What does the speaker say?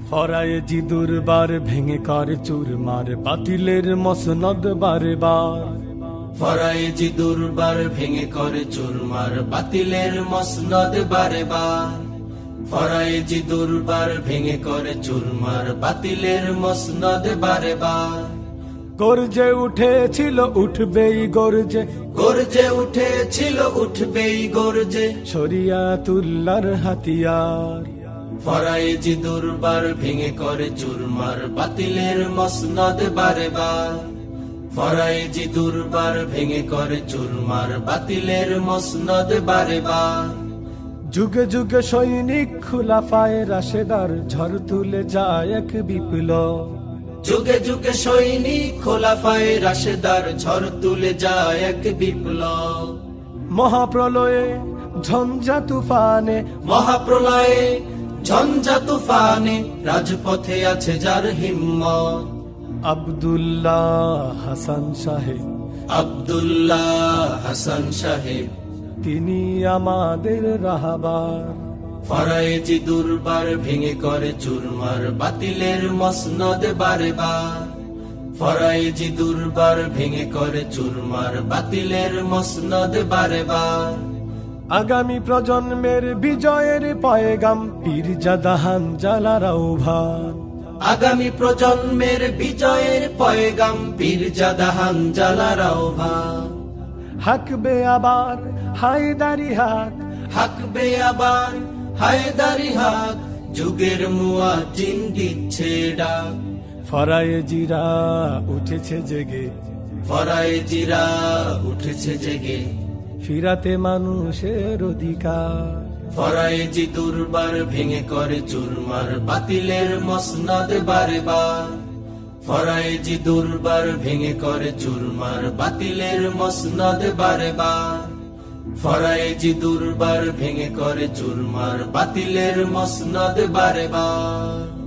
ফরায়েজি দুর্বার ভেঙে করে চুরমার বাতিলের মসনদ বারে বার। ফরায়েজি দুর্বার ভেঙে করে চুরমার বাতিলের মসনদ বারে বার। ফরায়েজি দুর্বার ভেঙে করে চুরমার বাতিলের মসনদ বারে বার। গর্জে উঠেছিল উঠবেই গর্জে, গর্জে উঠেছিল উঠবেই গর্জে, শরিয়াতুল্লাহর হাতিয়ার। ফরায়েজি দুর্বার ভেঙে করে চুরমার বাতিলের মসনদ বারে বার। ফরায়েজি দুর্বার ভেঙে করে চুরমার বাতিলের মসনদ বারে বার। যুগে যুগে সৈনিক খুলাফায়ে রাশেদার ঝড় তুলে যায় এক বিপ্লব। যুগে যুগে সৈনিক খোলাফায়ে রাশেদার ঝড় তুলে যায় এক বিপ্লব। মহাপ্রলয়ে ঝঞ্ঝা তুফানে, মহাপ্রলয়ে ঝঞ্ঝা তুফানে রাজপথে আছে যার হিম্মত। আব্দুল্লাহ হাসান সাহেব, আব্দুল্লাহ হাসান সাহেব, তিনি আমাদের রাহবার। ফরায়েজি দুর্বার ভেঙে করে চুরমার বাতিলের মসনদ বারে বার। ফরায়েজি দুর্বার ভেঙে করে চুরমার বাতিলের মসনদ বারে বার। আগামী প্রজন্মের বিজয়ের পয়গাম পীরজাদা হানজালার আহ্বান। আগামী প্রজন্মের বিজয়ের পয়গাম পীরজাদা হানজালার আহ্বান। হাকবে আবার হায়দারি হাক, হাকবে আবার হায়দারি হাক, যুগের মুয়াজ্জিন দিচ্ছে ডাক। ফরায়েজিরা উঠেছে জেগে, ফরায়েজিরা উঠেছে জেগে, ফিরাতে মানুষের অধিকার। ফরায়েজি দুর্বার ভেঙে করে চুরমার বাতিলের মসনদ বারে বার। ফরায়েজি দুর্বার ভেঙে করে চুরমার বাতিলের মসনদ বারে বার। ফরায়েজি দুর্বার ভেঙে করে চুরমার বাতিলের মসনদ বারে বার।